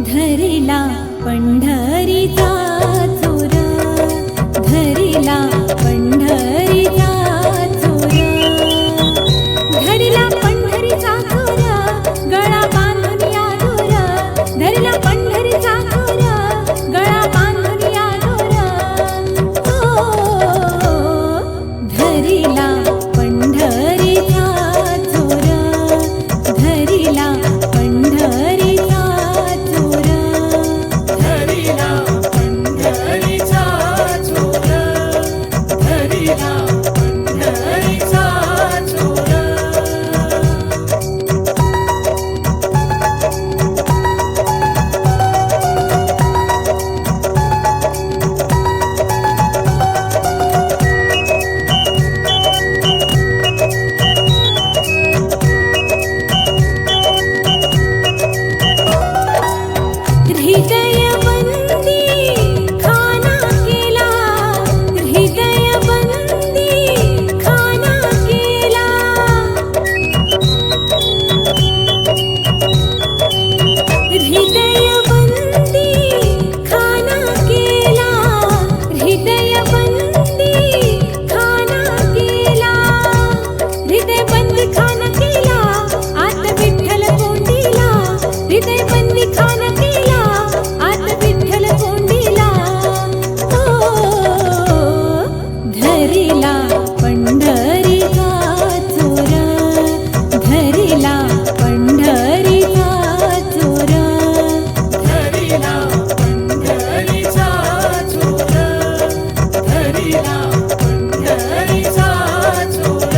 धरिला पंढरीचा चोर, धरिला पंढरीचा चोर, धरिला पंढरीचा चोर, गळा बांधून या दोर, धरिला पंढरीचा चोर, गळा बांधून या दोर, धरिला पंढरीचा चोर, धरिला पंढरीचा चोर, धरिला पंढरीचा चोर, धरिला पंढरीचा चोर. हृदयबंदी खाना केला, हृदयबंदी खाना केला, हृदयबंदी खाना केला, हृदयबंदी खाना केला, हृदयबंदी खाना केला, आत विठ्ठल कोंडीला, हृदयबंदी खाना केला, आत विठ्ठल कोंडीला, धरिला पंढरीचा चोर, धरिला पंढरीचा चोर, धरिला पंढरीचा चोर, धरिला पंढरीचा चोर.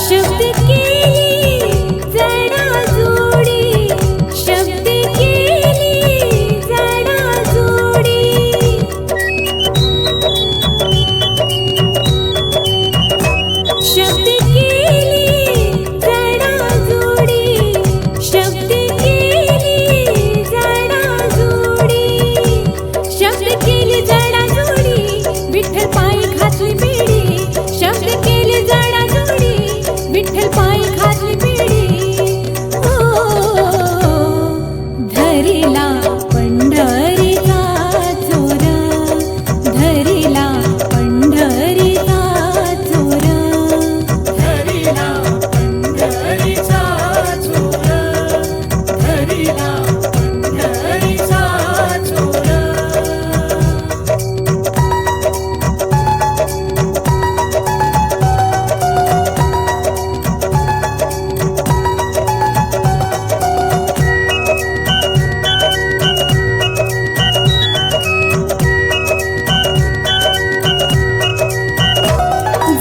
शब्द केली जडाजोडी, शब्द केली जडाजोडी, शब्द केली जडाजोडी, शब्द केली जडाजोडी, शब्द केली जडाजोडी, विठ्ठल पायी घातली बेडी, शब्द केली जडाजोडी, विठ्ठल पायी घातली बेडी, धरिला पंढरीचा चोर, धरिला पंढरीचा चोर, धरिला पंढरीचा चोर, धरिला पंढरीचा चोर.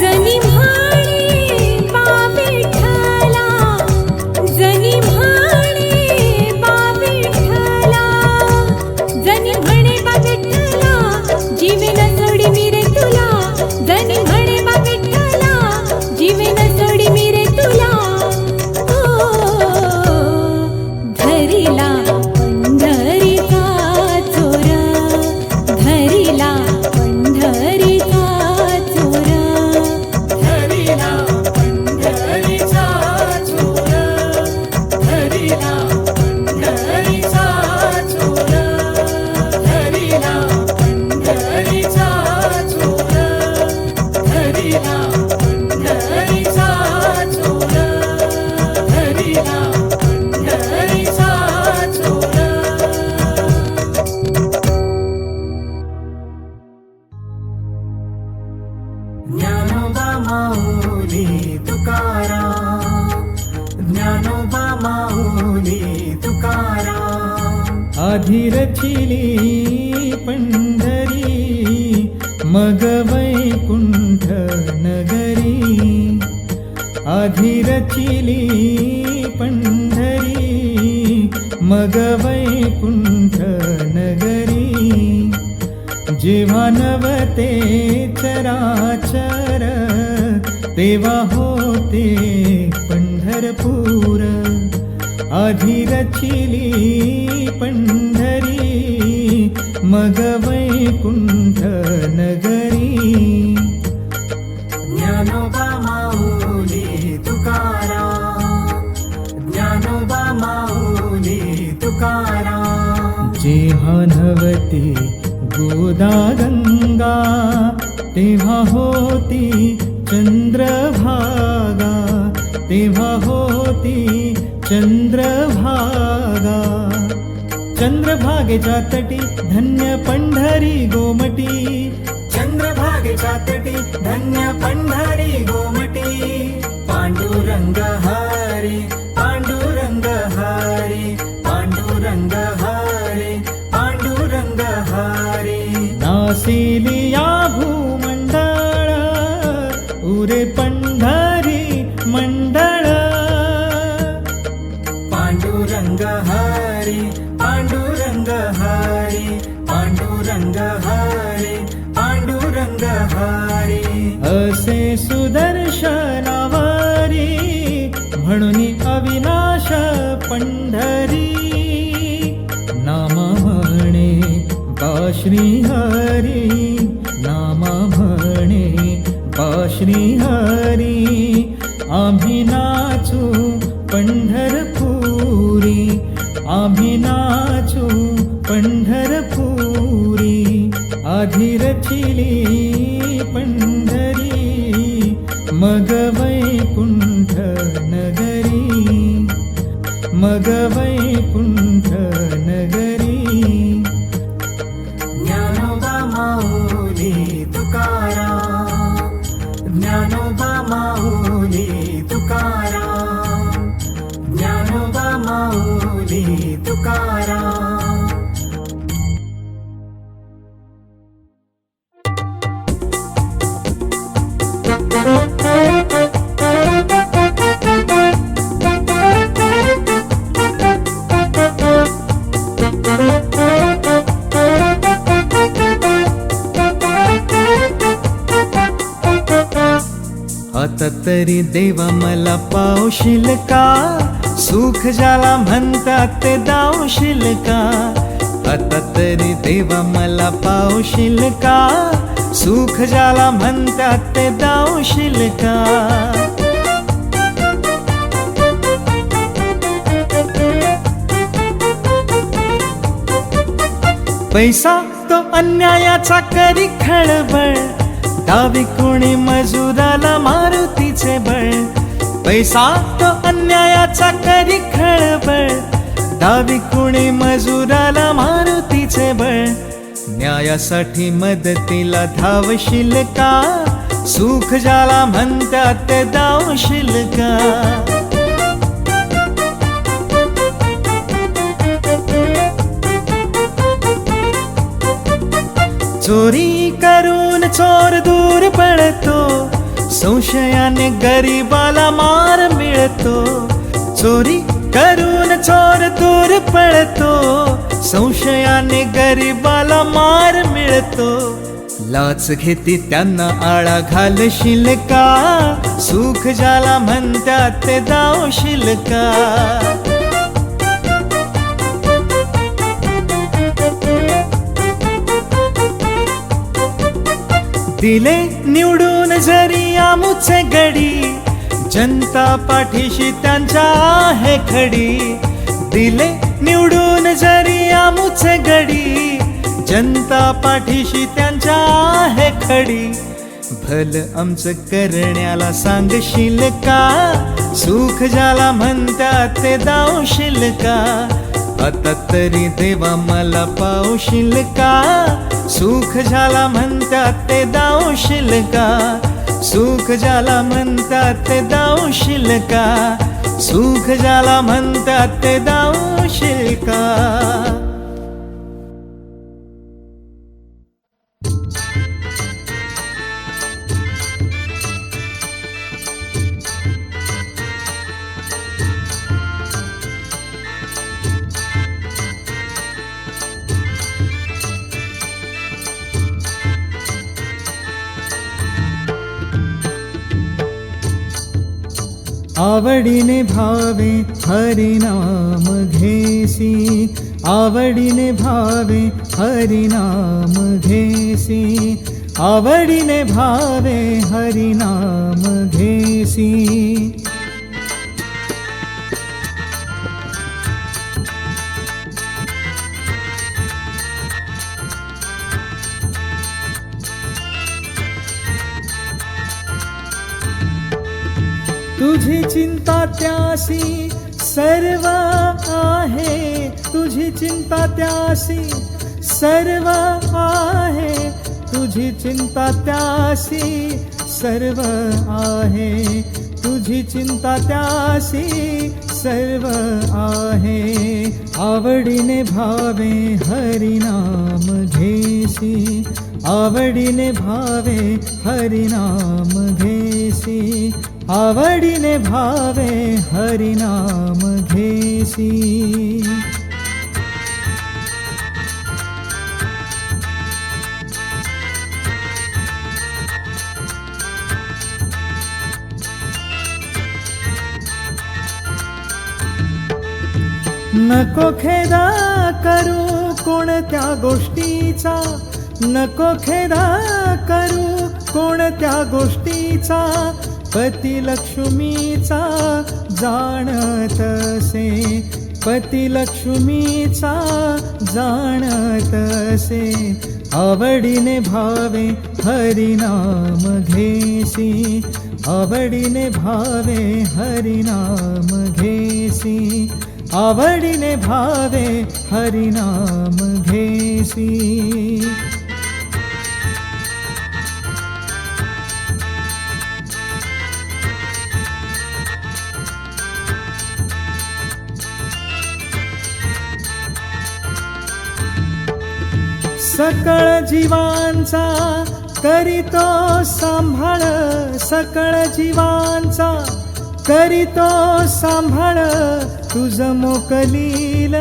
जनी म्हणे बा विठ्ठला, जनी म्हणे बा विठ्ठला, जनी म्हणे बा विठ्ठला, जीवे न सोडी मी रे तुला, जनी म्हणे बा विठ्ठला, जीवे न सोडी मी रे तुला, धरिला पंढरीचा चोर, धरिला पंढरीचा चोर, धरिला पंढरीचा चोर, धरिला पंढरीचा चोर, धरिला पंढरीचा चोर, धरिला पंढरीचा चोर, धरिला पंढरीचा चोर. ज्ञानोबा माऊली तुकाराम, ज्ञानोबा माऊली तुकाराम. आधी रचिली पंढरी, मग वैकुंठ नगरी, आधी रचिली पंढरी, मग वैकुंठ नगरी, जाणवते चराचर तेव्हा होते पंढरपूर. आधी रचिली पंढरी मग वैकुंठ नगरी. ज्ञानोबा माऊली तुकाराम, ज्ञानोबा माऊली तुकाराम. जेव्हा नव्हती गोदा गंगा तेव्हा होती चंद्रभागा, तेव्हा होती चंद्रभागा. चंद्रभागेच्या तटी धन्य पंढरी गोमटी, चंद्रभागेच्या तटी धन्य पंढरी गोमटी. पांडुरंग हरी, पांडुरंग हरी, पांडुरंग हरी, पांडुरंग हरी. नासिली या भूमंडळ उरे पंढरी मंडळ. पांडुरंग हरी, पांडुरंग हरी, पांडुरंग हरी, पांडुरंग हरी. असे सुदर्शनावरी म्हणून अविनाश पंढरी. नाम म्हणे बा श्री हरी, नाम म्हणे बा श्री हरी. आम्ही नाचू पंढरपुरी, आम्ही नाचू पंढरपुरी. आधी रचिली पंढरी मग वैकुंठ नगरी, मग वैकुंठ नगरी. ज्ञानोबा माऊली तुकाराम, ज्ञानोबा माऊली तुकाराम, ज्ञानोबा माऊली तुकाराम. आता तरी देवा मला पावशील का, सुख ज्याला म्हणतात ते दावशील का. आता तरी देवा मला पावशील का, सुख ज्याला म्हणतात ते दावशील का. पैसा तो अन्यायाचा करी खळबळ, डावी कोणी मजुराला मारुतीचे बळ. पैसा तो अन्यायाचा करी खळबळ, डावी कोणी मजुराला मारुतीचे बळ. न्यायासाठी मदतीला धावशील का, सुख ज्याला म्हणतात ते दावशील का. चोरी करून चोर दूर पळतो, संशयाने गरीबाला मार मिळतो. चोरी करून चोर दूर पळतो, संशयाने गरीबाला मार मिळतो. लाच घेती त्यांना आळा घालशील का, सुख ज्याला म्हणतात ते दावशील का. दिले निवडून जरी आमुचे गडी, जनता पाठीशी त्यांच्या आहे खडी. दिले निवडून जरी आमुचे गडी, जनता पाठीशी त्यांच्या आहे खडी. भल आमचं करण्याला सांगशील का, सुख ज्याला म्हणतात ते दावशील का. आता तरी देवा मला पावशील का, सुख ज्याला म्हणतात ते दावशील का. सुख ज्याला म्हणतात ते दावशील का, सुख ज्याला म्हणतात ते दावशील का. आवडीने भावे हरिनाम घेसी, आवडीने भावे हरिनाम घेसी, आवडीने भावे हरिनाम घेसी. तुझी चिंता त्यासी सर्व आहे, तुझी चिंता त्यासी सर्व आहे, तुझी चिंता त्यासी सर्व आहे, तुझी चिंता त्यासी सर्व आहे. आवडीने भावे हरिनाम घेसी, आवडीने भावे हरिनाम घेसी, आवडीने भावे हरिनाम घेसी. नको खेदा करू कोणत्या गोष्टीचा, नको खेदा करू कोणत्या गोष्टीचा, पती लक्ष्मीचा जाणतसे, पती लक्ष्मीचा जाणतसे. आवडीने भावे हरिनाम घेसी, आवडीने भावे हरिनाम घेसी, आवडीने भावे हरिनाम घेसी. सकळ जीवांचा करीतो सांभाळ, सकळ जीवांचा करीतो सांभाळ, तुझ मोकलील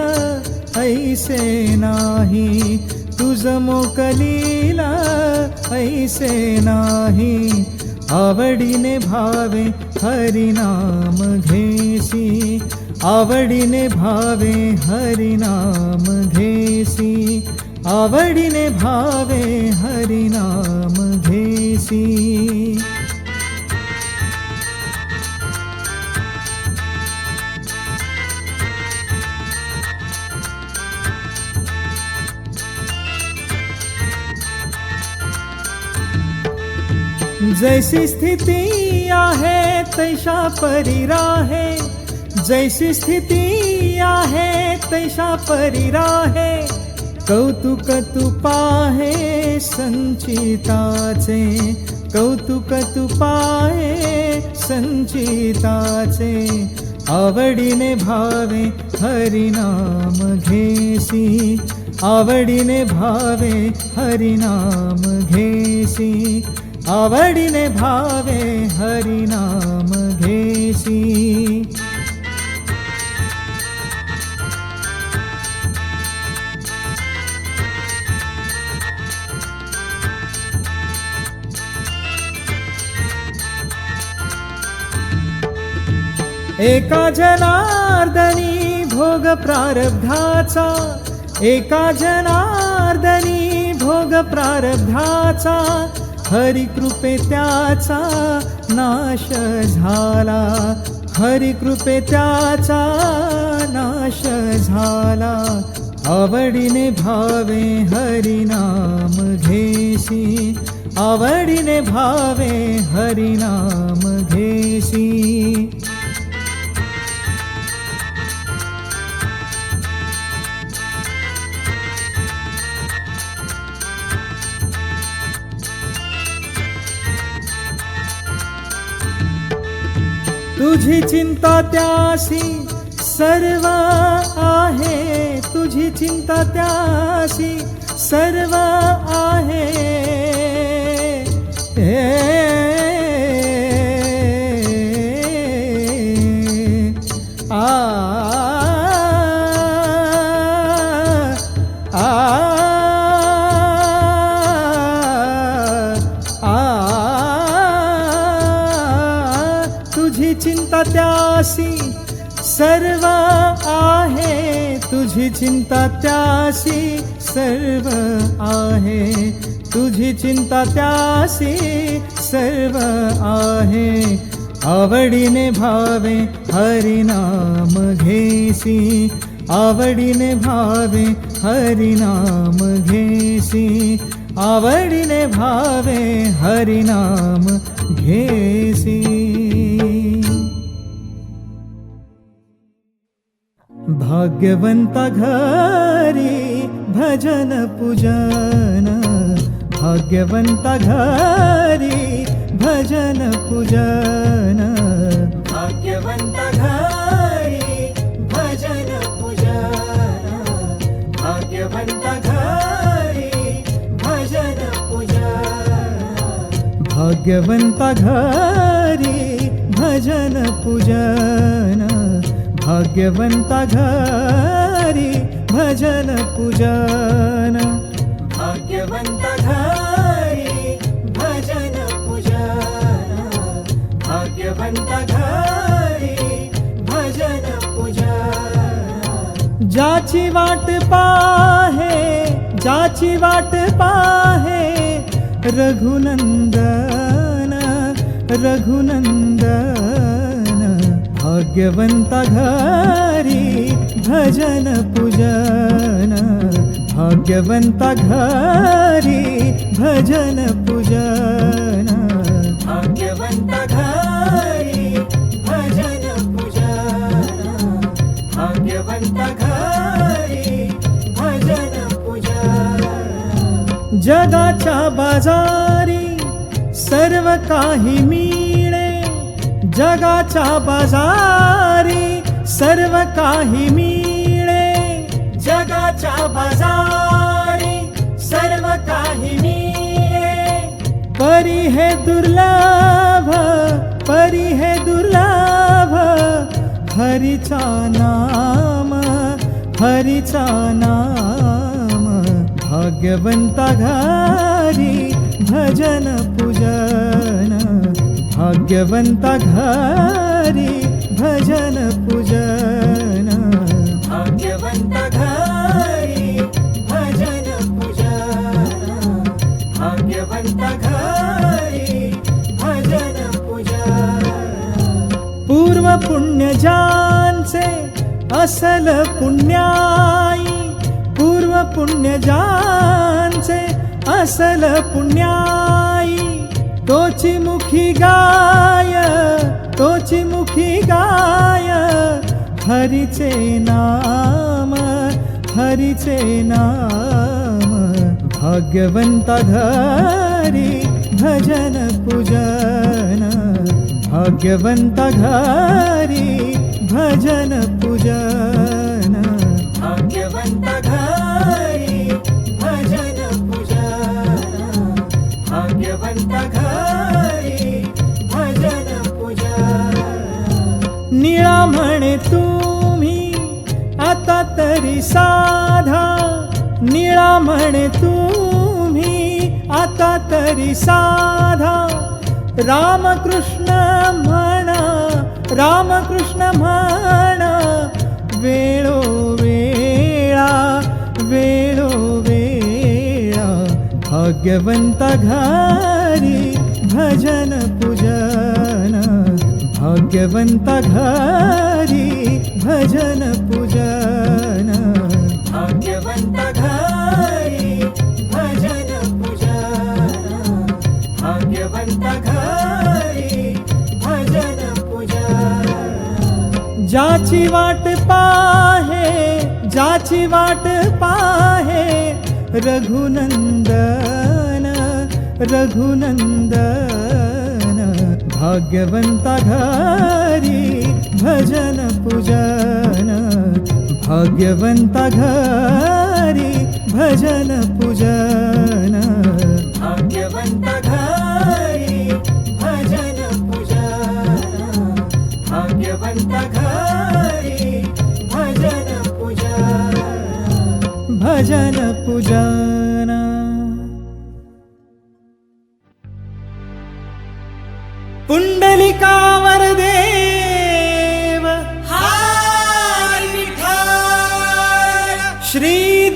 ऐसे नाही, तुझ मोकलील ऐसे नाही. आवडीने भावे हरिनाम घेसी, आवडीने भावे हरिनाम घेसी, आवडीने भावे हरिनाम घेसी. जैसी स्थिती आहे तैशा परी राहे, जैसी स्थिती आहे तैशा परी राहे. कौतुक तू पाहे संचिताचे, कौतुक तू पाहे संचिताचे. आवडीने भावे हरिनाम घेसी, आवडीने भावे हरिनाम घेसी, आवडीने भावे हरिनाम घेसी. एका जनार्दनी भोग प्रारब्धाचा, एका जनार्दनी भोग प्रारब्धाचा. हरी कृपे त्याचा नाश झाला, हरी कृपे त्याचा नाश झाला. आवडीने भावे हरिनाम घेसी, आवडीने भावे हरिनाम घेसी. तुझी चिंता त्यासी सर्व आहे, तुझी चिंता त्यासी सर्व आहे. तुझी चिंता चिंता त्यासी सर्व आहे, तुझी चिंता त्यासी सर्व आहे, तुझी चिंता त्यासी सर्व आहे. आवडीने भावे हरिनाम घेसी, आवडीने भावे हरिनाम घेसी, आवडीने भावे हरिनाम घेसी. भाग्यवंता घरी भजन पूजन, भाग्यवंता घरी भजन पूजन, भाग्यवंता घरी भजन पूजन, भाग्यवंता घरी भजन पूजन, भाग्यवंता घरी भजन पूजन, भाग्यवंता घरी भजन पूजन, भाग्यवंता घरी भजन पूजन, भाग्यवंता घरी भजन पूजन. ज्याची वाट पाहे, ज्याची वाट पाहे रघुनंदन, रघुनंदन, भाग्यवंता घरी भजन पूजन, भाग्यवंता घरी भजन पूजन, भाग्यवंता घरी भजन पूजन, भाग्यवंता घरी भजन पूजन. जगाच्या बाजारी सर्व काही मिळे, जगाच्या बाजारी सर्व काही मिळे, जगाच्या बाजारी सर्व काही मिळे. परी हे दुर्लभ, परी हे दुर्लभ, हरीचा नाम, हरीचा नाम. भाग्यवंता घरी भजन पूजन, भाग्यवंता घरी भजन पूजन, भाग्यवंता घरी भजन पूजन, भाग्यवंता घरी भजन पूजन. पूर्व पुण्य ज्यांचे असल पुण्याई, पूर्व पुण्य ज्यांचे असल पुण्याई, तोची मुखी गाय, तोची मुखी गाय हरीचे नाम, हरीचे नाम. भाग्यवंता घरी भजन पूजन, भाग्यवंता घरी भजन पूजन, भाग्यवंता घरी भजन पूजन, भाग्यवंता घरी भजन पूजन. निळा म्हणे तुम्ही आता तरी साधा, निळा म्हणे तुम्ही आता तरी साधा. रामकृष्ण म्हणा, रामकृष्ण म्हणा, वेळोवेळा, वेळोवेळा. भाग्यवंता घरी भजन पूजन, भाग्यवंता घरी भजन पूजन, भाग्यवंता घरी भजन पूजन, भाग्यवंता घरी भजन पूजन. ज्याची वाट पाहे, ज्याची वाट पाहे रघुनंदन, रघुनंदन. भाग्यवंता घरी भजन पूजन, भाग्यवंता घरी भजन पूजन, भाग्यवंता घरी भजन पूजन, भाग्यवंता घरी भजन पूजन, भजन पूजन. पुंडलिका वरदे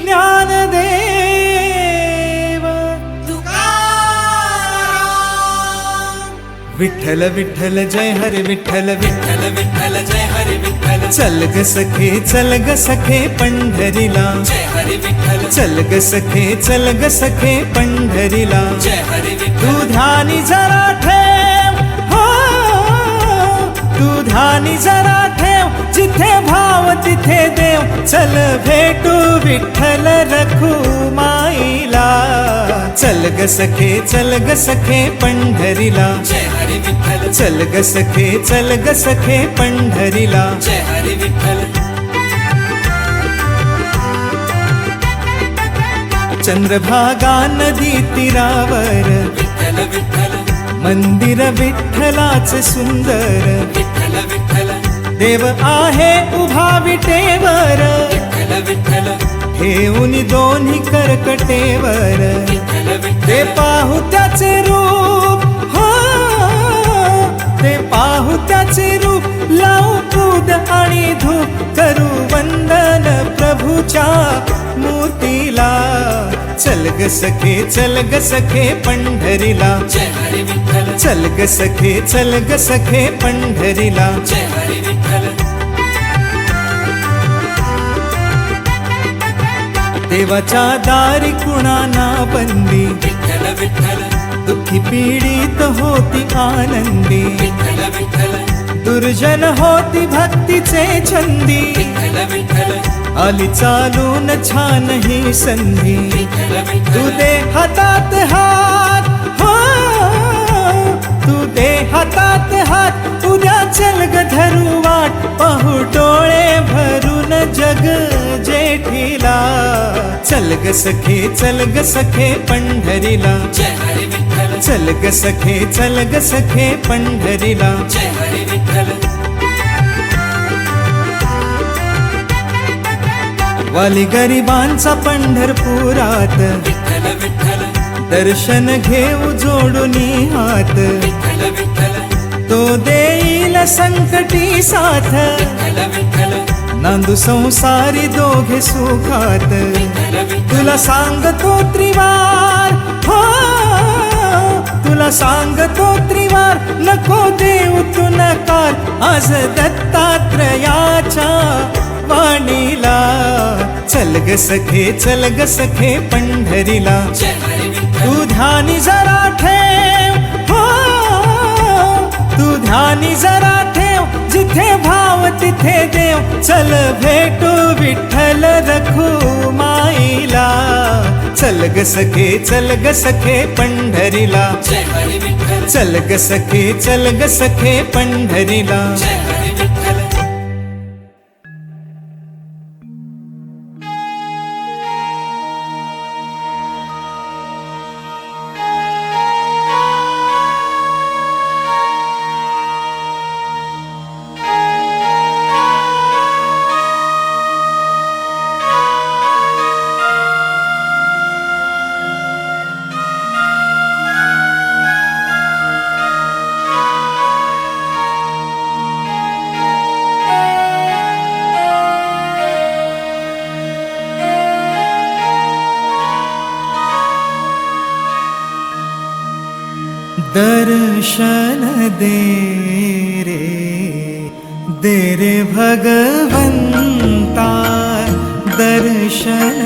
ज्ञानदेव विठ्ठल विठ्ठल जय हरे विठ्ठल विठ्ठल विठ्ठल जय हरे विठ्ठल चल ग सखे पंढरीला जय हरे विठ्ठल चल ग सखे पंढरीला जय हरे विठ्ठल तू ध्यानी जरा ठेव हो तू ध्यानी जरा ठेव जिथे भाव तिथे देव चल भेटू विठ्ठल रखुमाईला चल ग सखे पंढरीला जय हरे विठ्ठल चल ग सखे पंढरीला जय हरे विठ्ठल चंद्रभागा नदी तीरावर विठ्ठल विठ्ठल मंदिर विठ्ठलाचे सुंदर विठ्ठल विठ्ठल देव आहे उभा विटेवर विठ्ठल विठ्ठल ठेवून दोन्ही करकटेवर ते पाहू त्याचे रूप हो ते पाहू त्याचे रूप लावू पूद आणि धूप करू वंदन प्रभूच्या मूर्तीला चल ग सखे पंढरीला जय हरे विठ्ठल चल ग सखे पंढरीला जय हरे विठ्ठल देवाच्या दारी कुणाना बंदी विठ्ठल विठ्ठल दुःखी पीडित होती आनंदी विठ्ठल विठ्ठल दुर्जन होती भक्तीचे छंदी विठ्ठल विठ्ठल आली चालून छान ही संधी तू दे हातात हात हो तू दे हातात हात उद्या चल ग धरू वाट पाहू डोळे भरून जग जेठीला चल ग सखे पंढरीला जय हरे विठ्ठल चल ग सखे पंढरीला जय हरे विठ्ठल वाली गरिबांचा पंढरपुरात विठ्ठल विठ्ठल दर्शन घेऊ जोडूनी हात विठ्ठल विठ्ठल तो देईल संकटी साथ विठ्ठल विठ्ठल नांदू संसारी दोघे सुखात तुला सांगतो त्रिवार हो तुला सांगतो त्रिवार नको देऊ तू नकार आज दत्तात्रयाच्या वाणीला चल ग सखे पंढरीला तू ध्यानी जरा ठेव हो तू ध्यानी जरा ठेव जिथे भाव तिथे देव चल भेटू विठ्ठल रखुमाईला चल ग सखे पंढरीला चल ग सखे पंढरीला दर्शन दे रे भगवंता दर्शन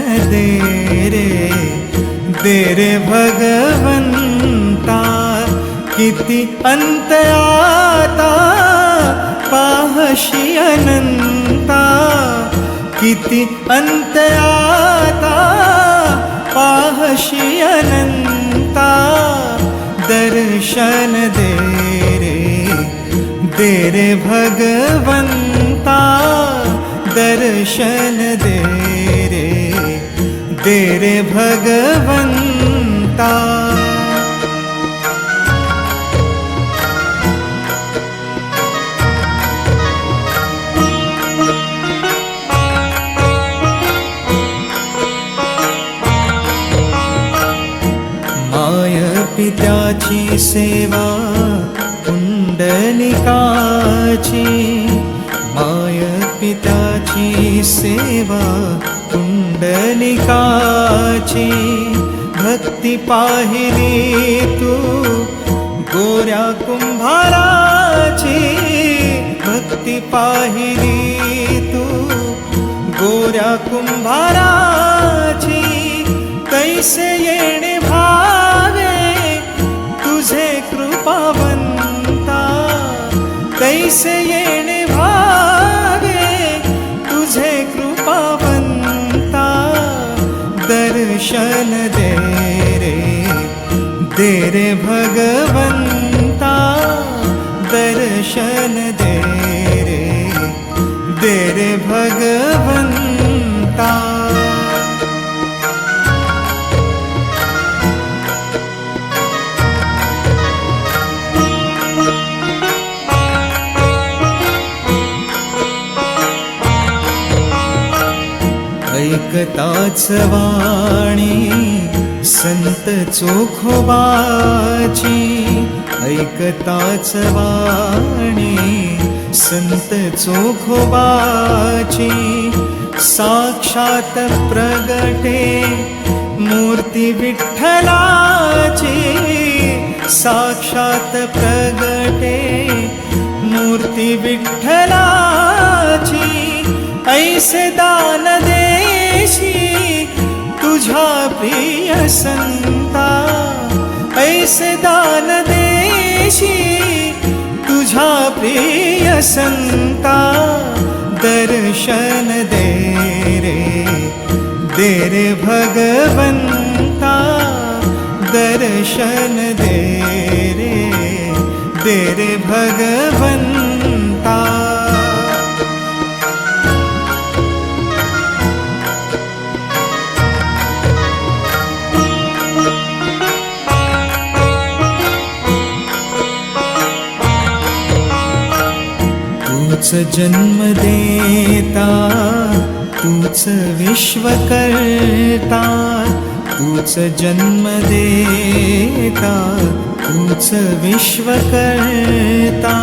दे रे भगवंता किती अंत आता पाहशी अनंता किती अंत आता पाहशी अनंता दर्शन दे रे भगवंता दर्शन दे रे भगवंता माय पित्याची सेवा कुंडलिकाची माय पित्याची सेवा कुंडलिकाची पुंडलिकाची भक्ती पाहिली तू गोऱ्या कुंभाराची भक्ती पाहिली तू गोऱ्या कुंभाराची कैसे येणे भावे तुझे कृपावंता कैसे येणे भावे तुझे कृपावंता दर्शन दे रे भगवंता दर्शन दे रे भगवंता ऐकताच वाणी संत चोखोबाची ऐकताच वाणी संत चोखोबाची साक्षात प्रगटे मूर्ती विठ्ठलाची साक्षात प्रगटे मूर्ती विठ्ठलाची ऐसे दान देशी तुझ्या प्रिय संता ऐसे दान देशी तुझ्या प्रिय संता दर्शन दे रे भगवंता दर्शन दे रे भगवंता तूच जन्म देता तूच विश्व करता तूच जन्म देता तूच विश्व करता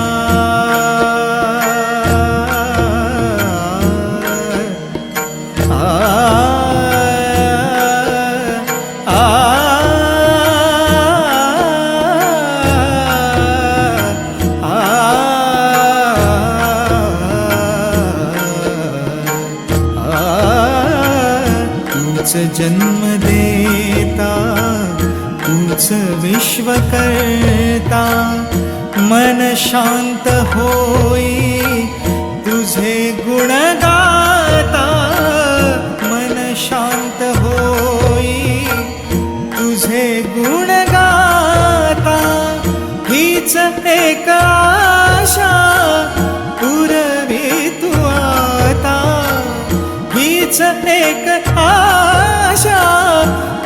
तूच जन्म देता तूच विश्व करता मन शांत होई तुझे गुण गाता मन शांत होई तुझे गुण गाता हीच एक आशा पुरवी तू आता हीच एक आशा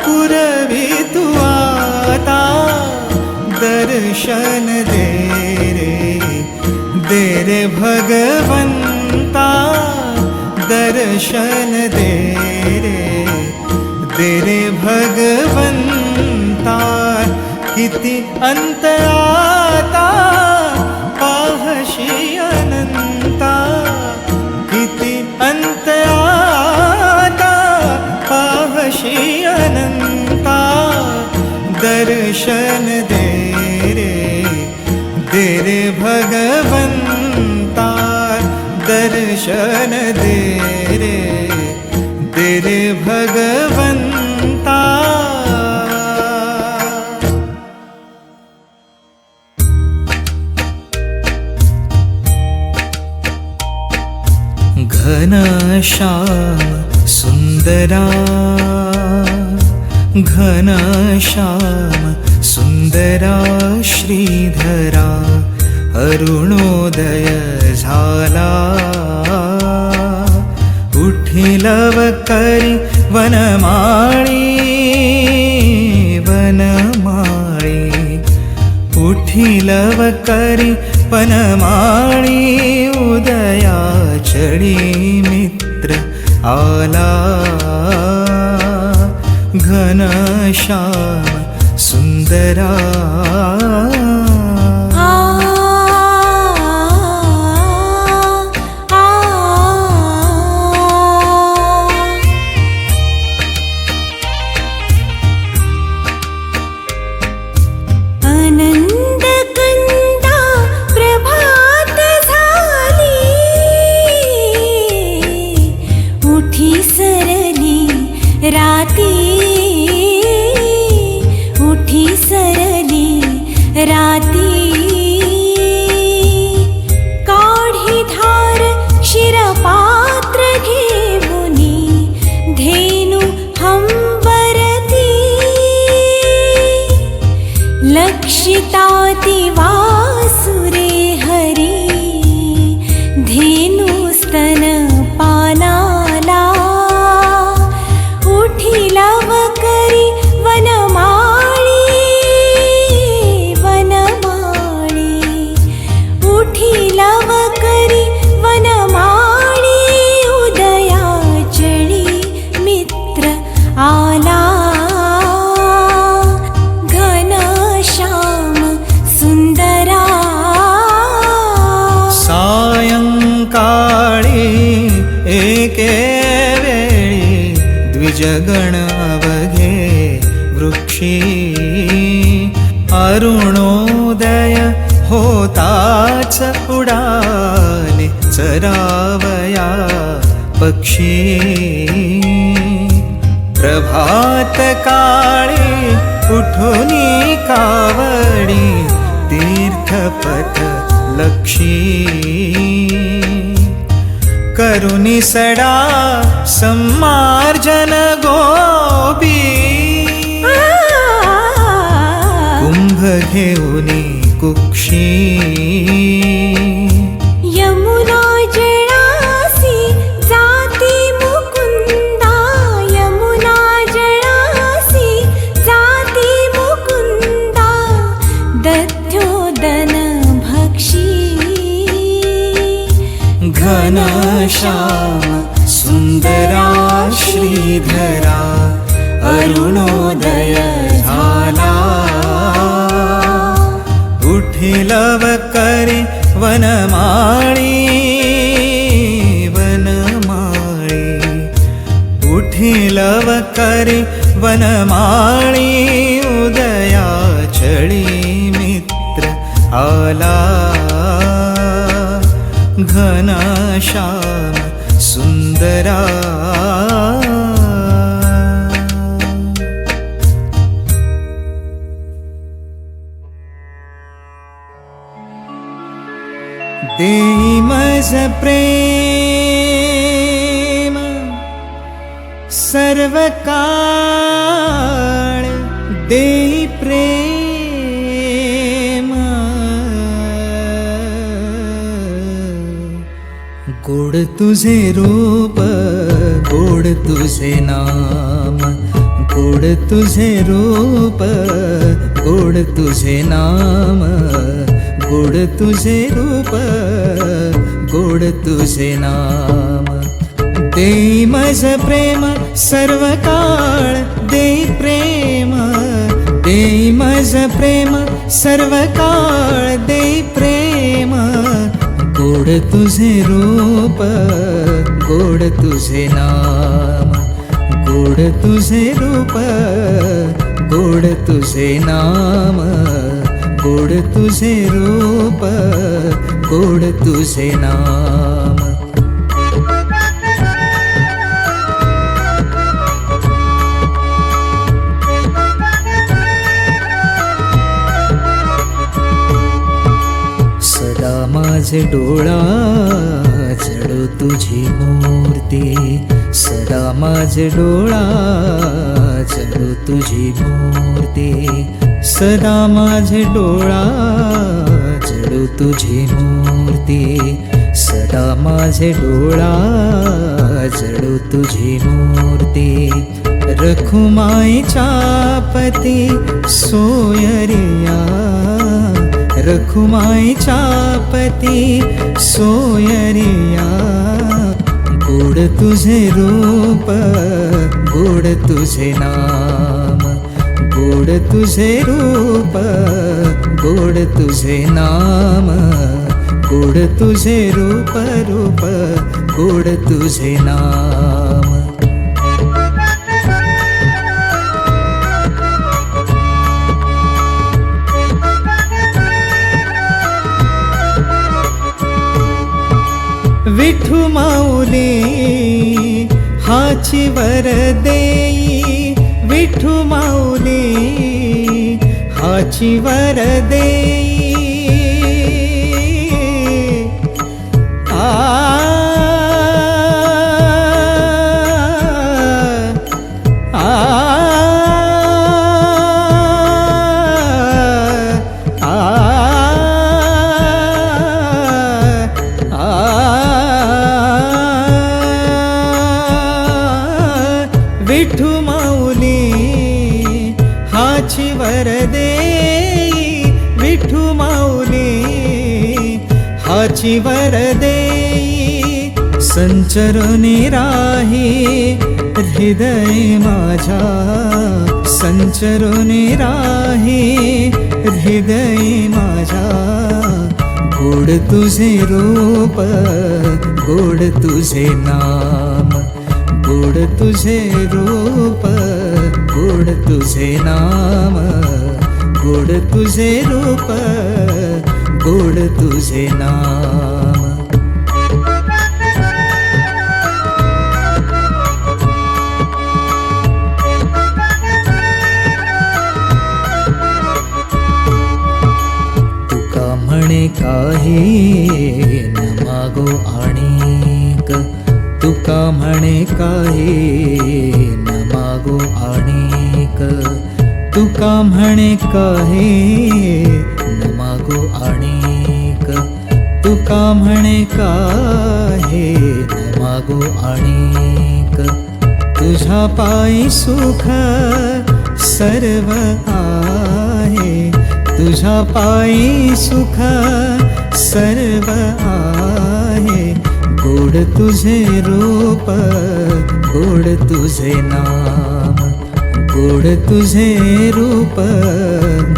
पुरवी तू आता दर्शन दे रे भगवंता दर्शन दे रे भगवंता किती अंत आता पाहशी अनंता किती अंत आता पाहशी अनंता दर्शन दे रे भगवंता दर्शन दे रे भगवंता घनश्याम सुंदरा घनश्याम सुंदरा श्रीधरा अरुणोदय झाला उठिलव करी वनमाळी वनमाळी उठिलव करी वनमाळी उदया चढी मित्र आला घनश्याम सुंदरा चिंताती वासुरे हरी धेनुस्तन पानाला उठिलव करी वनमाळी उठिलव करी वनमाळी उदयाचळी मित्र आला घनश्याम सुंदरा सायंकाळी एके वेळी द्विजगण अवघे वृक्षी अरुणोदय होताच उडाले चरावया पक्षी प्रभात काळी उठुनी कावडी तीर्थपथ लक्षी करुणी सडा सम्मार्जन गोपी कुंभ घेऊनी कुक्षी यमुना जळासी जाती मुकुंदा यमुना जळासी जाती मुकुंदा दध्योदन भक्षी घनश्याम सुंदरा श्रीधरा अरुणोदय झाला उठिलव करी वनमाळी उठिलव करी वनमाळी उदयाचळी मित्र आला घनश्याम सुंदरा देई मज प्रेम सर्वकाळ देई प्रेम गोड तुझे रूप गोड तुझे नाम गोड तुझे रूप गोड तुझे नाम गोड तुझे रूप गोड तुझे नाम देई मज प्रेम सर्वकाळ देई प्रेम देई मज प्रेम सर्वकाळ देई प्रेम गोड तुझे रूप गोड तुझे नाम गोड तुझे रूप गोड तुझे नाम गोड तुझे रूप गोड तुझे नाम सदा माझे डोळा जडो तुझी मूर्ती सदा माझे डोळा जडो तुझी मूर्ती सदा माझे डोळा जडो तुझी मूर्ती सदा माझे डोळा जडो तुझी मूर्ती रखुमाईच्या पती सोयरिया रखुमाईच्या पती सोयरिया गोड तुझे रूप गोड तुझे नाम गोड तुझे रूप गोड तुझे नाम गोड तुझे रूप रूप गोड तुझे नाम विठू माऊली हाची वर देई विठू माऊली हाची वर देई हाची वर देई विठू माऊली, हाची वर देई संचरणी राही हृदय माझा, संचरणी राही हृदय माझा. गोड तुझे रूप, गोड तुझे नाम, गोड तुझे रूप, गोड तुझे नाम, गोड तुझे रूप, गोड तुझे नाम. तुका म्हणे काही न मागो आणिक, तुका म्हणे काही न मागो आणिक, तुका म्हणे काही न मागो आणिक, तुका म्हणे काही न मागो आणिक. तुझ्या पायी सुख सर्व आहे, तुझ्या पायी सुख सर्व आहे. गोड तुझे रूप, गोड तुझे नाम, गोड तुझे रूप,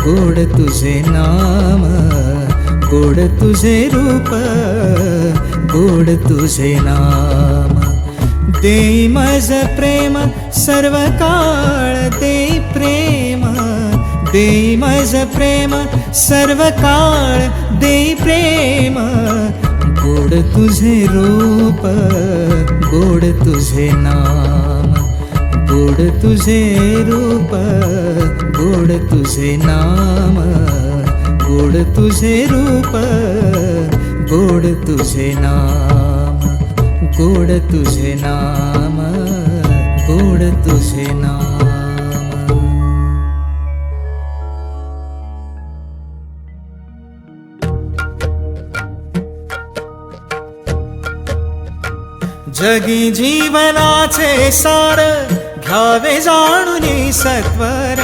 गोड तुझे नाम, गोड तुझे रूप, गोड तुझे नाम. देई मज प्रेम सर्व काळ, देई प्रेम, देई मज प्रेम सर्व काळ, देई प्रेम. गोड तुझे रूप, गोड तुझे नाम, गोड तुझे रूप, गोड तुझे नाम, गोड तुझे रूप, गोड तुझे नाम, गोड तुझे नाम, गोड तुझे नाम. जगी जीवनाचे सार घ्यावे जाणूनी सत्वर,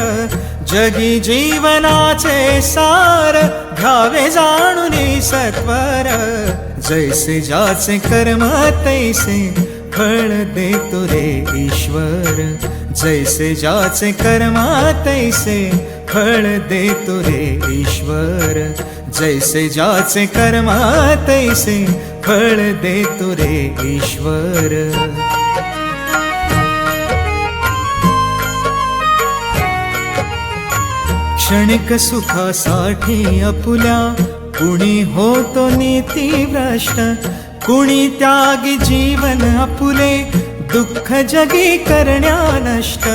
जगी जीवनाचे सार घ्यावे जाणूनी सत्वर. जैसे ज्याचे कर्म तैसे फळ देतो रे ईश्वर, जैसे ज्याचे कर्म तैसे फळ देतो रे ईश्वर. जैसे ज्याचे कर्म तैसे फळ देतो रे ईश्वर. क्षणिक सुखासाठी अपुल्या कुणी होतो नीतिभ्रष्ट, कुणी त्यागी जीवन अपुले दुःख जगी करण्या नष्ट.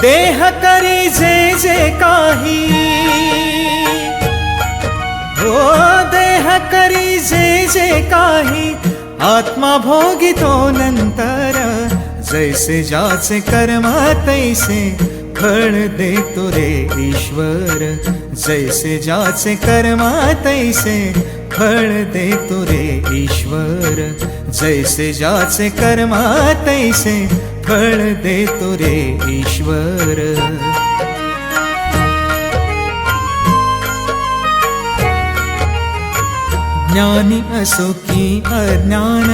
देह करी जे जे काही, हो देह करी जे जे काही, आत्मा भोगितो नंतर. जैसे ज्याचे कर्म तैसे फळ देतो रे ईश्वर, जैसे ज्याचे कर्म तैसे फळ देतो रे ईश्वर. जैसे ज्याचे कर्म तैसे फळ देतो रे ईश्वर. ज्ञानी असो की अज्ञान,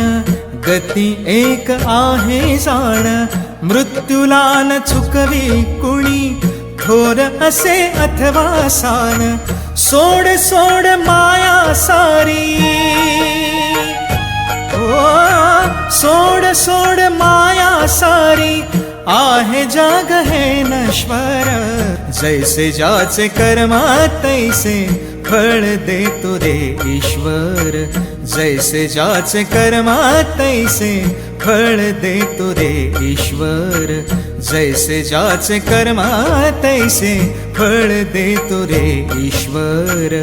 गती एक आहे जाण. मृत्यूला न चुकवी कुणी, थोर असे अथवा सान. सोड सोड माया सारी, ओ सोड सोड माया सारी. आहे जग हे नश्वर, जैसे ज्याचे कर्म तैसे फळ देतो रे ईश्वर. जैसे ज्याचे कर्म तैसे फळ देतो रे ईश्वर. जैसे ज्याचे कर्म तैसे फळ देतो रे ईश्वर.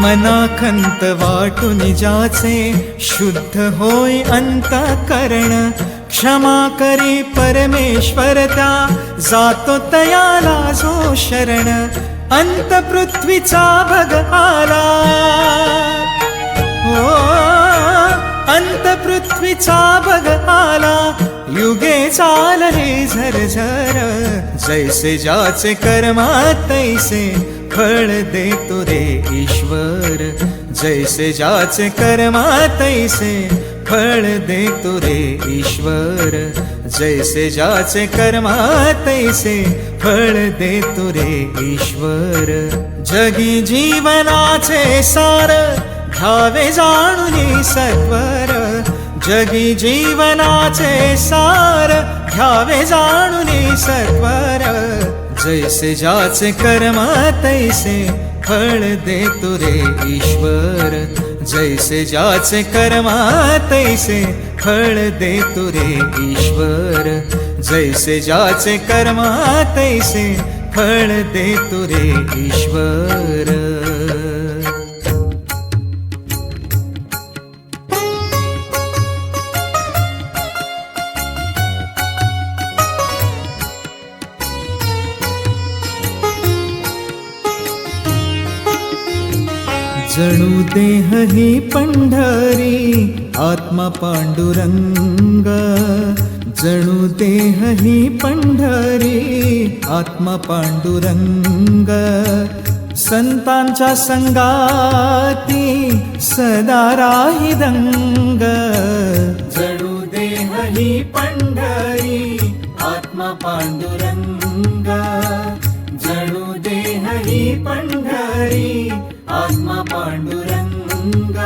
मनाखंत वाटून ज्याचे शुद्ध होय अंतःकरण. क्षमा करी परमेश्वर त्या, जातो तयाला जो शरण. अंत पृथ्वीचा भग आला, हो अंत पृथ्वीचा बघ आला, युगे चालले झरझर. जैसे ज्याचे कर्मा तैसे फळ देतो रे ईश्वर. जैसे ज्याचे कर्मा तैसे फळ देतो रे ईश्वर. जैसे ज्याचे कर्मा तैसे फळ देतो रे ईश्वर. जगी जीवनाचे सार घ्यावे जाणून सत्वर. जगी जीवनाचे सार घ्यावे जाणून सत्वर. जैसे ज्याचे कर्म तैसे फळ देतो रे ईश्वर. जैसे ज्याचे कर्म तैसे फळ देतो रे ईश्वर. जैसे ज्याचे कर्म तैसे फळ देतो रे ईश्वर. जणू देह ही पंढरी आत्मा पांडुरंग. जणू देह ही पंढरी आत्मा पांडुरंग. संतांच्या संगाती सदा राही दंग. जणू देह ही पंढरी आत्मा पांडुरंग. जणू देह ही पंढरी आत्मा पांडुरंग.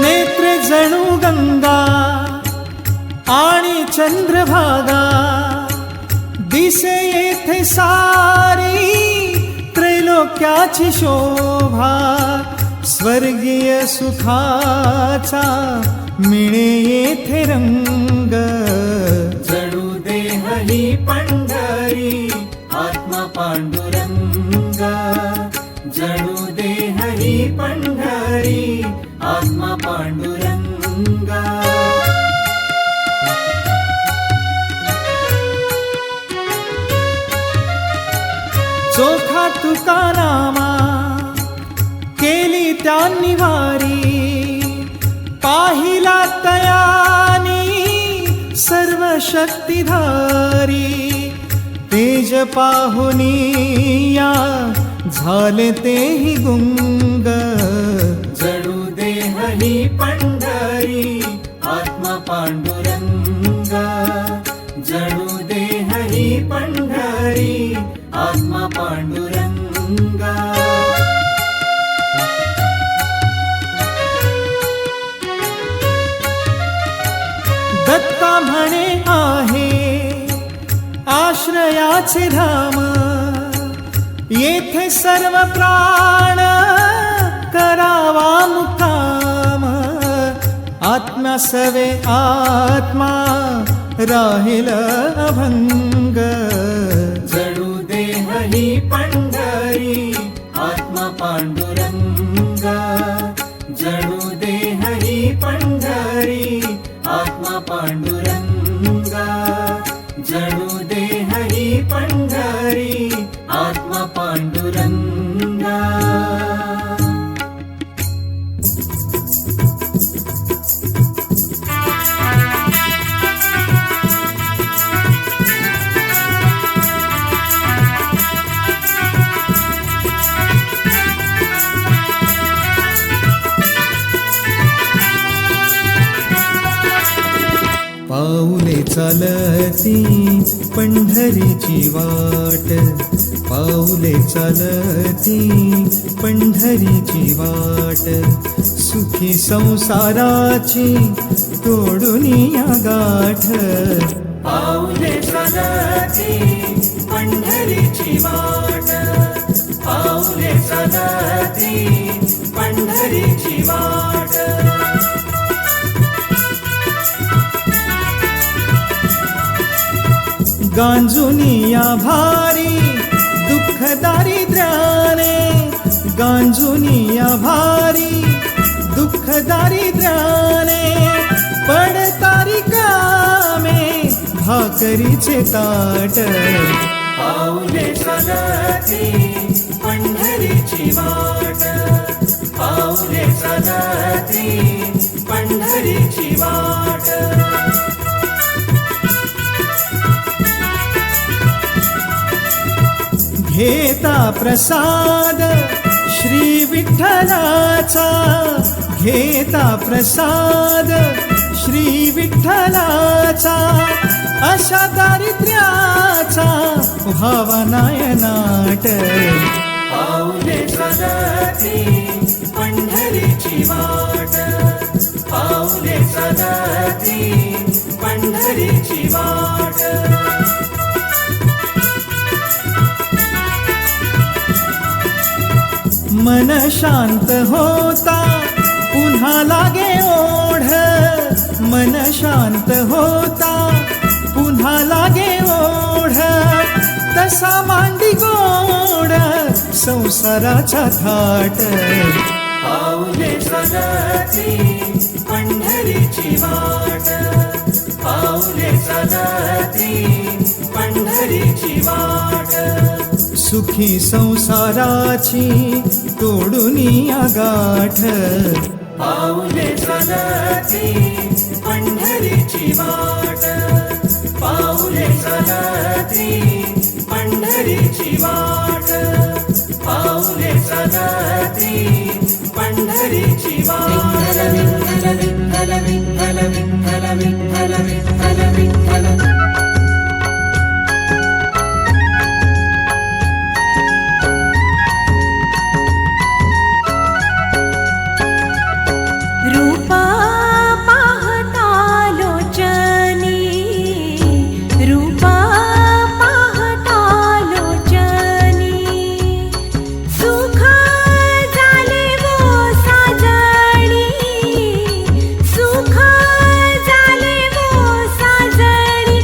नेत्र जणू गंगा आणि चंद्रभागा. दिसे येथे सारी त्रैलोक्याची शोभा. स्वर्गीय सुखाचा मिळे येथे रंग. जणू देह ही पंढरी आत्मा पांडुरंग. जणू देह ही पंढरी आत्मा पांडुरंग. चोखा तुका नामा केली त्यांनी वारी. पाहिला तयानी सर्व शक्तिधारी. तेज पाहुनिया झाले तेही गुंग. जणू देह ही पंढरी आत्मा पांडुरंग. जणू देह ही पंढरी आत्मा पांडुरंग. दत्ता म्हणे आहे आश्रयाचे धाम. येथे सर्व प्राण करावा मुकाम. आत्मा सवे आत्मा राहील अभंग. जणू देह ही पंढरी आत्मा पांडुरंग. जणू देह ही पंढरी आत्मा पांडुरंग. जणू देह ही पंढरी आत्मा पांडुरंग. पाऊले चालती पंढरीची वाट. पाऊले चालती पंढरीची वाट. सुखी संसाराची तोडून या गाठ. पाऊले चालती पंढरीची वाट. पाऊले चालती पंढरीची वाट. गांजुनिया भारी दुःख दारिद्र्याने. गांजुनिया भारी दुःख दारिद्र्याने. पडतारी कामे भाकरीचे ताट. पाऊले चालती पंढरीची वाट, पाऊले चालती पंढरीची वाट. घेता प्रसाद श्री विठ्ठलाचा, घेता प्रसाद श्री विठ्ठलाचा, अशा दारिद्र्याचा व्हावा नायनाट. पाऊले चालती पंढरीची वाट, पाऊले चालती पंढरीची वाट. मन शांत होता पुन्हा लागे ओढ, मन शांत होता पुन्हा लागे ओढ, तसा मांडी गोड संसाराचा थाट. पाऊले चालती पंढरीची वाट, पाऊले चालती पंढरीची वाट. सुखी संसाराची तोडूनी गाठ. पाऊले चालती पंढरीची वाट, पाऊले चालती पंढरीची वाट, पाऊले चालती पंढरीची वाट. विठ्ठल विठ्ठल विठ्ठल विठ्ठल विठ्ठल विठ्ठल विठ्ठल. रूपा पाहता लोचनी, रूपा पाहता लोचनी, सुख झाले वो साजणी, सुख झाले वो साजणी,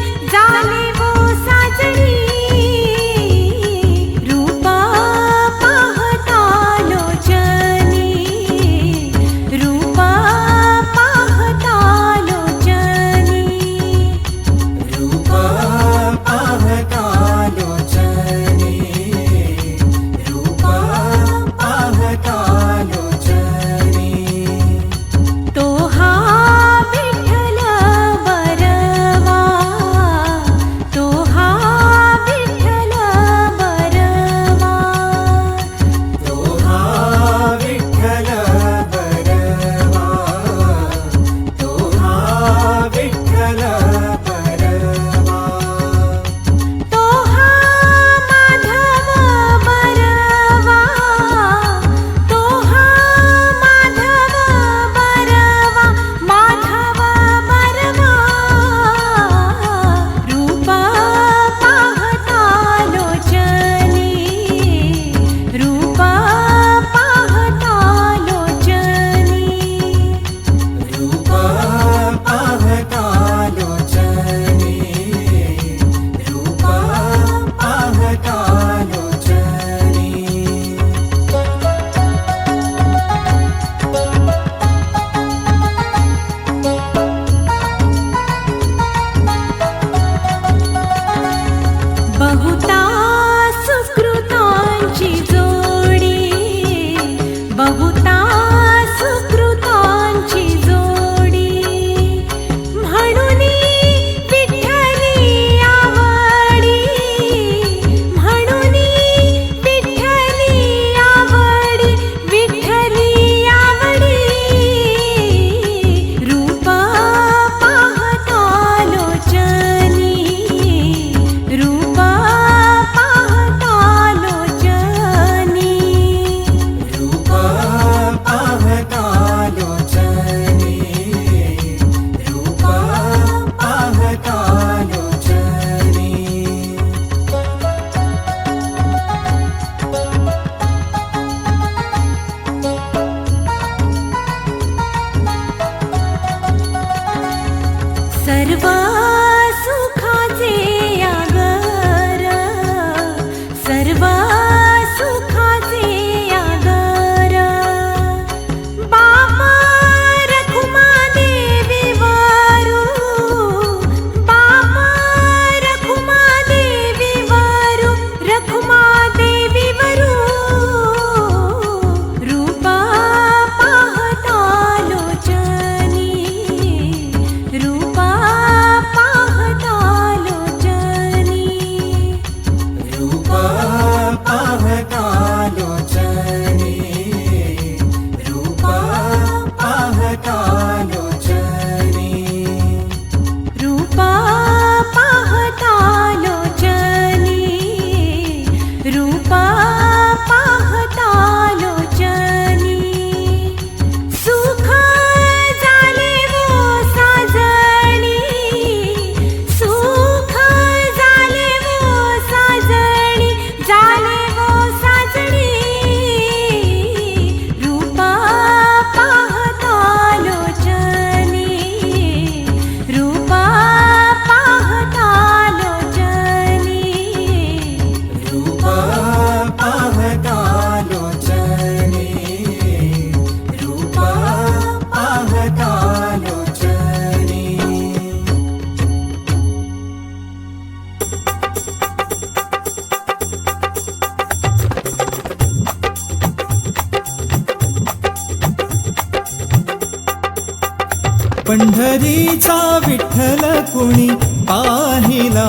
पंढरीचा विठ्ठल कुणी पाहिला,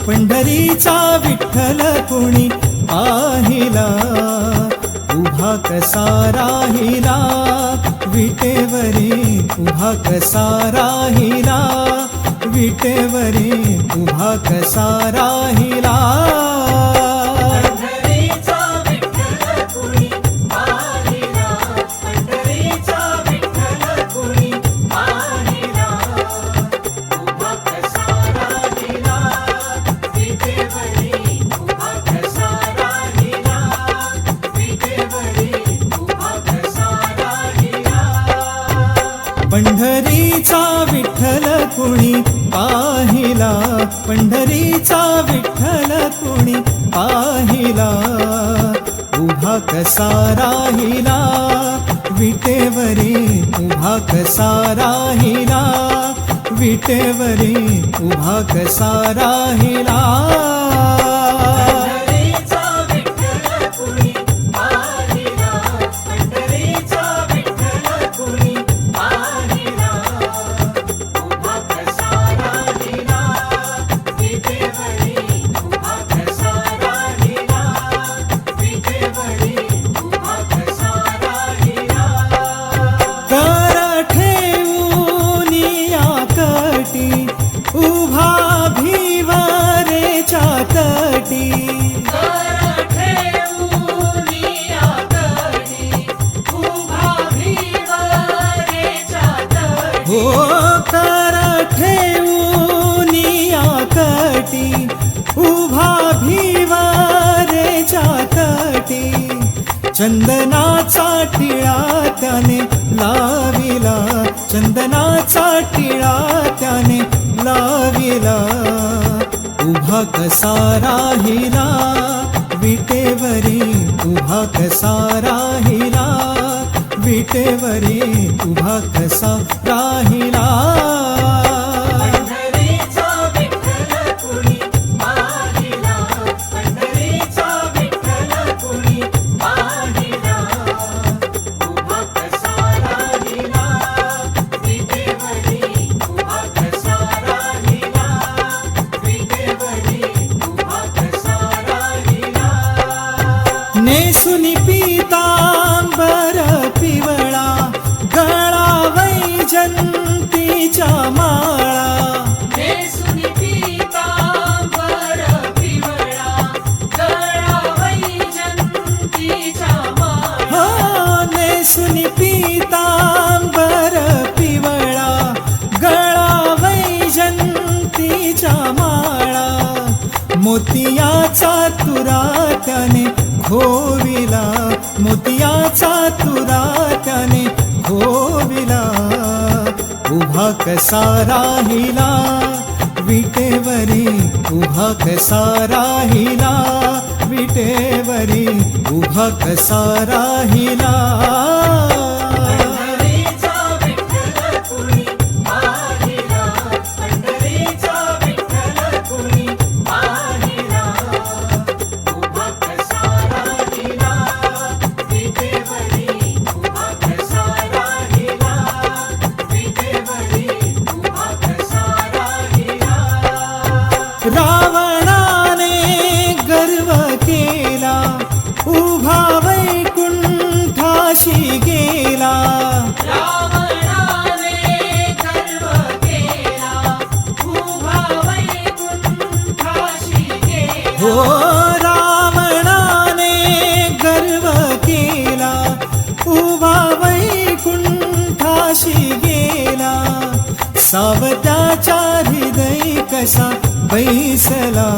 पंढरीचा विठ्ठल कुणी पाहिला, उभा कसा राहिला विटेवरी, उभा कसा राहिला विटेवरी, उभा कसा राहिला. पंढरीचा विठ्ठल कुणी पाहिला, पंढरीचा विठ्ठल कुणी पाहिला, उभा कसा राहिला विटेवरी, उभा कसा राहिला विटेवरी, उभा कसा राहिला. पंढरीचा विठ्ठल कुणी पाहिला, पंढरीचा विठ्ठल कुणी पाहिला, उभा कसा राहिला विटेवरी, उभा कसा राहिला विटेवरी, उभा कसा राहिला. पंढरीचा विठ्ठल कुणी पाहिला, पंढरीचा विठ्ठल कुणी पाहिला, उभा कसा राहिला विटेवरी, उभा कसा राहिला विटेवरी, उभा कसा राहिला. कर ठेवूनिया कटी, उभा भिवरेच्या तटी, कर ठेवूनिया कटी, उभा भिवरेच्या तटी. हो कर ठेवूनिया कटी, उभा भिवरेच्या तटी, चंदनाचा टिळा त्याने लाविला, चंदनाचा टिळा त्याने लाविला, उभा कसा राहिला विटेवरी, उभा कसा राहिला विटेवरी, उभा कसा राहिला. पंढरीचा विठ्ठल कुणी पाहिला, पंढरीचा विठ्ठल कुणी पाहिला, उभा कसा राहिला विटेवरी, उभा कसा राहिला विटेवरी, उभा कसा राहिला. नेसुनी पीतांबर पिवळा, गळा वैजंतीच्या माळा, नेसुनी पीतांबर पिवळा, गळा वैजंतीच्या माळा. हा नेसुनी पीतांबर पिवळा, गळा वैजंतीच्या माळा, मोतियाचा तुरा त्याने खोविला, मोतियाचा तुरा त्याने खोविला, उभा कसा राहिला विटेवरी, उभा कसा राहिला विटेवरी, उभा कसा राहिला. पंढरीचा विठ्ठल कुणी पाहिला, पंढरीचा विठ्ठल कुणी पाहिला, उभा कसा राहिला विटेवरी, उभा कसा राहिला विटेवरी, उभा कसा राहिला. रावणाने गर्व केला, उभा वैकुंठाशी गेला, रावणाने गर्व केला, उभा वैकुंठाशी गेला. हो रावणाने गर्व केला, उभा वैकुंठाशी गेला, सावत्याच्या हृदय कसा बैसला,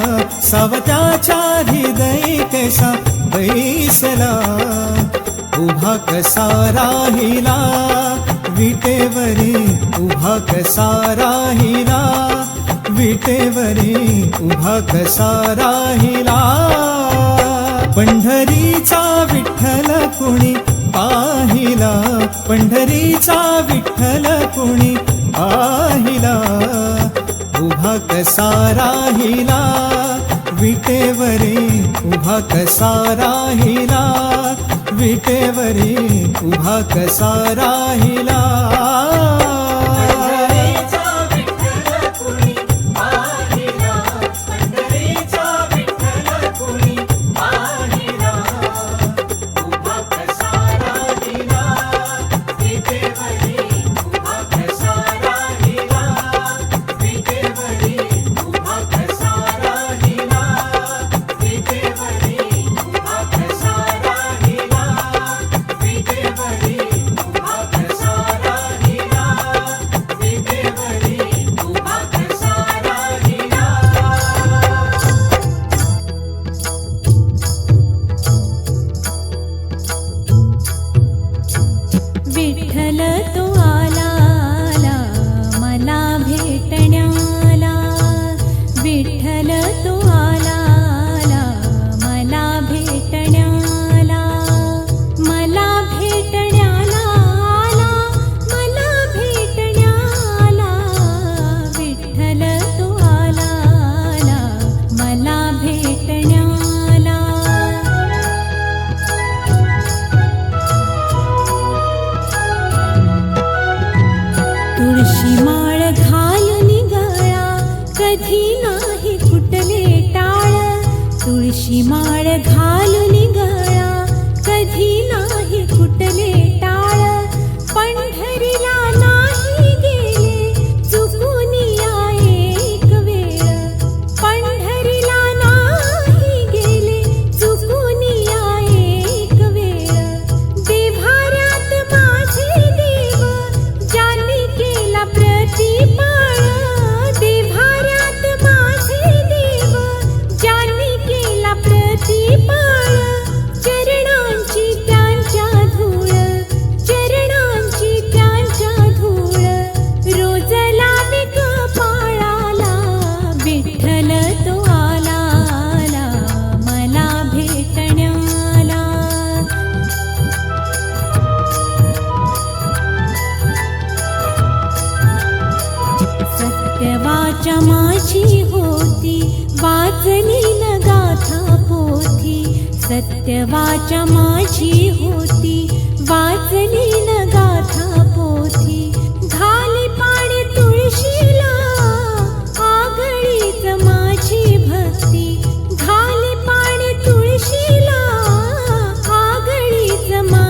सावत्याच्या हृदय कसा बैसला, उभा कसा राहिला विटेवरी, उभा कसा राहिला विटेवरी, उभा कसा राहिला. पंढरीचा विठ्ठल कुणी पाहिला, पंढरीचा विठ्ठल कुणी पाहिला, उभा कसा राहिला विटेवरी, उभा कसा राहिला विटेवरी, उभा कसा राहिला. कधी नाही कुटले टाळ, तुळशी माळ घालून गळा. कधी नाही कुटले टाळ, पंढरीला नाही गेले चुकून या एक वेळ. पंढरीला नाही गेले चुकून या एक वेळ. देव्हाऱ्यात माझे देव ज्यांनी केला प्रतिपाळ. देव्हाऱ्यात माझे देव ज्यांनी केला प्रतिपाळ. चरणांची त्यांच्या धूळ, चरणांची त्यांच्या धूळ. रोज लावी कपाळाला, विठ्ठल तो आला आला मला भेटण्याला. सत्यवाचा माझी होती, वाचली न गाथा पोथी. सत्यवाचा माझी होती,